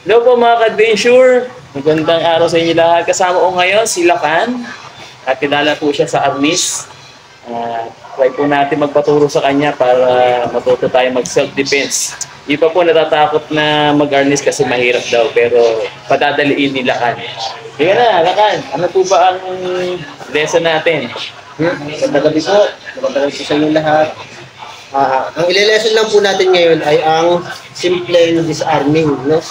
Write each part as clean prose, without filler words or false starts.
Hello po mga ka-adventure. Magandang araw sa inyo lahat. Kasama ko ngayon si Lakan. At kilala po siya sa Arnis. Try po natin magpaturo sa kanya para matuto tayo mag-self-defense. Di pa po natatakot na mag-Arnis kasi mahirap daw. Pero padadaliin ni Lakan. Sige na, Lakan. Ano po ba ang lesson natin? Magandang gabi po. Magandang gabi po sa inyo lahat. Ang ile-lesson lang po natin ngayon ay ang simpleng disarming, no?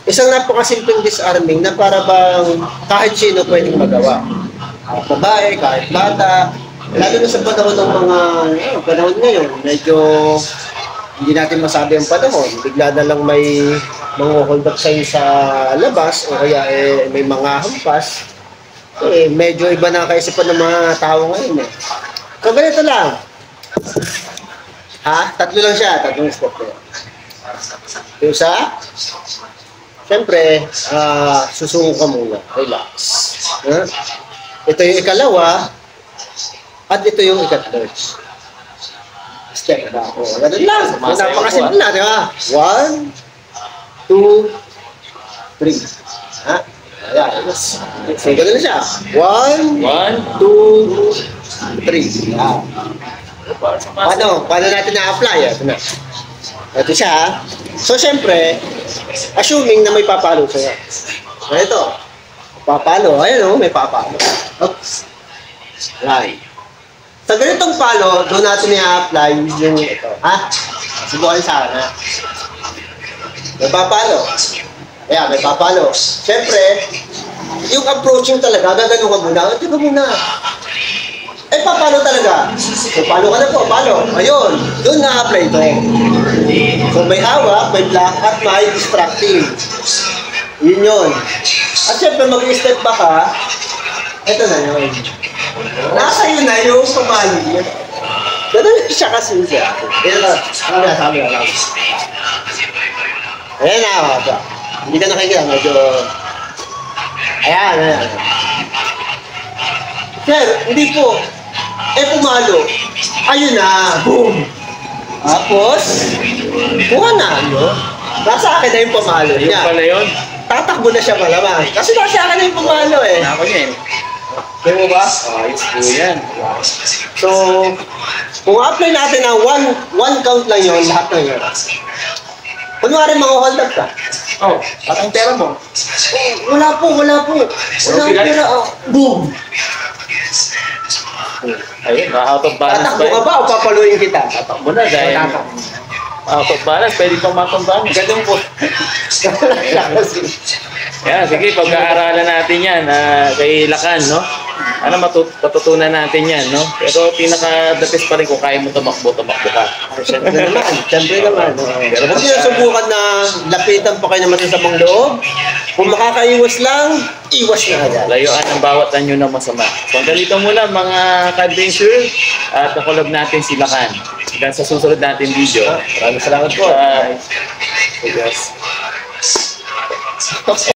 Isang napakasimpleng disarming na para bang kahit sino pwedeng magawa. Babae, kahit bata, lalo na sa panahon ng mga panahon ngayon, medyo hindi natin masabi ang panahon. Bigla na lang may mga hold up sa'yo sa labas o kaya may mga hampas. Medyo iba na kaisipan ng mga tao ngayon eh. So, ganito lang. Tatlo lang siya. Tatlong step ko. Yung isa, siyempre, susungo ka muna. Relax. Ito yung ikalawa, at ito yung ikatlo. Step ba? Ganun lang. Napakasimple na, di ba? 1, 2, 3. Ayan. So, ganun na siya. 1, 2, 3. Paano natin na-apply? Ito siya. So, syempre, assuming na may papalo sa'yo. Ito. Papalo. Ayan o, may papalo. Oops. Right. Sa ganitong palo, doon natin i-apply yung ito. Subukan sa akin, May papalo. Ayan, may papalo. Siyempre, yung approaching talaga, gagano ka muna. Ito ka muna. Papalo talaga. So, palo ka na po, palo. Ayun, doon na-apply ito. So, may hawak, may block, at may distracting. Yun yun. At siyempre, mag-step back ka. Ito na yun. Nasa yun na yung pamalo. Ganun siya kasi siya. Ito na, sabi na lang. Ayan na, hindi ka nakikita, medyo... Ayan. Sir, hindi po. Pumalo. Ayun na. Boom. Tapos, kuha na, no? Nasa akin na yung pumalo niya. Yung pala yun? Tatakbo na siya malamang. Kasi nasa akin na yung pumalo eh. Ako niya eh. Kaya mo ba? Ayos po yan. So, kung apply natin na one count lang yun, lahat na yun. Kunwari mga hold up ka. At ang pera mo? Wala po. Wala pera. Boom. Ayun, out of balance Tatakbo ka ba o papaluin kita? Tatakbo na dahil out of balance, pwede pang matumbahan. Ganun po. Yan, sige, pag-aaralan natin yan kay Lakan, no? Matutunan natin yan, no? Pero pinaka-the best pa rin kung kaya mo tumakbo ka. Siyempre naman. Pero huwag niyo subukan na lapitan pa kayo ng masasamang loob. Kung makakaiwas lang, iwas na agad. Layuan ang bawat anyo ng masama. So, ganito muna mga ka-adventure at nakulab natin si Lakan. Hanggang sa susunod natin video. Maraming salamat po. Bye.